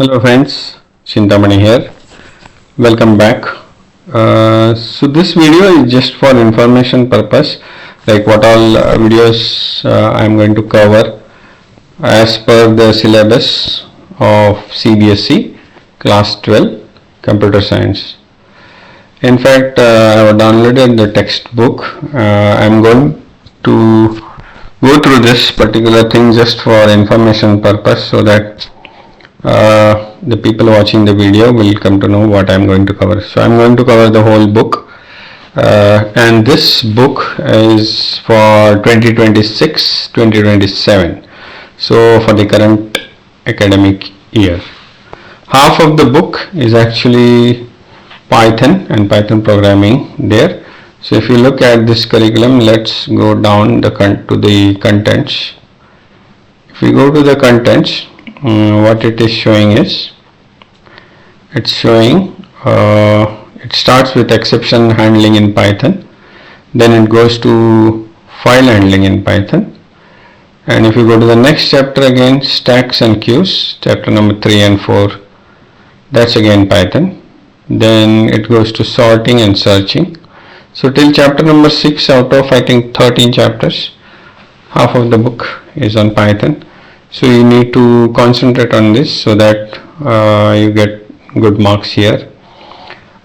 Hello friends, Chintamani here. Welcome back. So this video is just for information purpose, like what all videos I am going to cover as per the syllabus of CBSE class 12 computer science. In fact, I have downloaded the textbook. I am going to go through this particular thing just for information purpose, so that the people watching the video will come to know what I am going to cover. So I am going to cover the whole book, and this book is for 2026-2027, so for the current academic year. Half of the book is actually Python and Python programming there. So if you look at this curriculum, let's go down to the contents. If we go to the contents, what it is showing is, it's showing it starts with exception handling in Python, then it goes to file handling in Python, and if you go to the next chapter again, stacks and queues, chapter number 3 and 4, that's again Python. Then it goes to sorting and searching. So till chapter number 6 out of I think 13 chapters, half of the book is on Python. So you need to concentrate on this so that you get good marks here.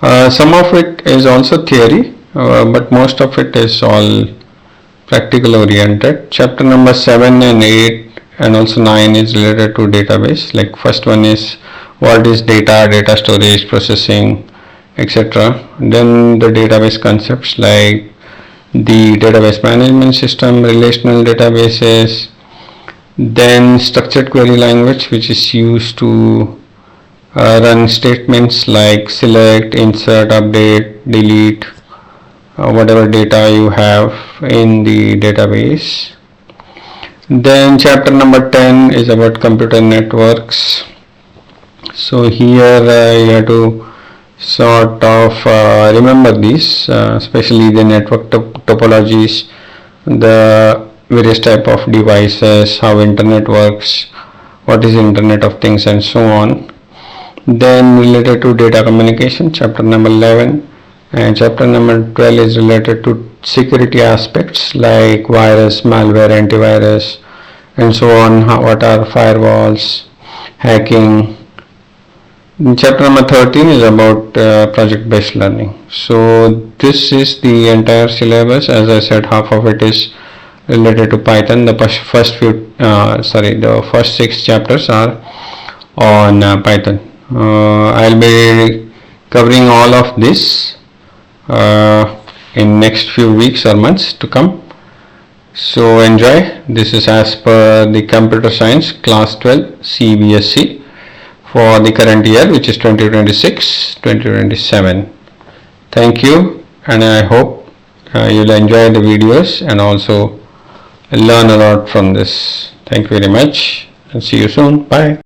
Some of it is also theory, but most of it is all practical oriented. Chapter number 7 and 8 and also 9 is related to database. Like first one is what is data, data storage, processing, etc. Then the database concepts like the database management system, relational databases, then structured query language, which is used to run statements like select, insert, update, delete, whatever data you have in the database. Then chapter number 10 is about computer networks. So here you have to sort of remember these, especially the network topologies, the various type of devices, how internet works, what is internet of things, and so on. Then related to data communication, chapter number 11, and chapter number 12 is related to security aspects like virus, malware, antivirus, and so on. What are firewalls, hacking. Chapter number 13 is about project based learning. So this is the entire syllabus. As I said, half of it is related to Python. The first 6 chapters are on Python. I'll be covering all of this in next few weeks or months to come. So enjoy. This is as per the computer science class 12 CBSE for the current year, which is 2026-2027. Thank you, and I hope you'll enjoy the videos and also learn a lot from this. Thank you very much, and see you soon. Bye.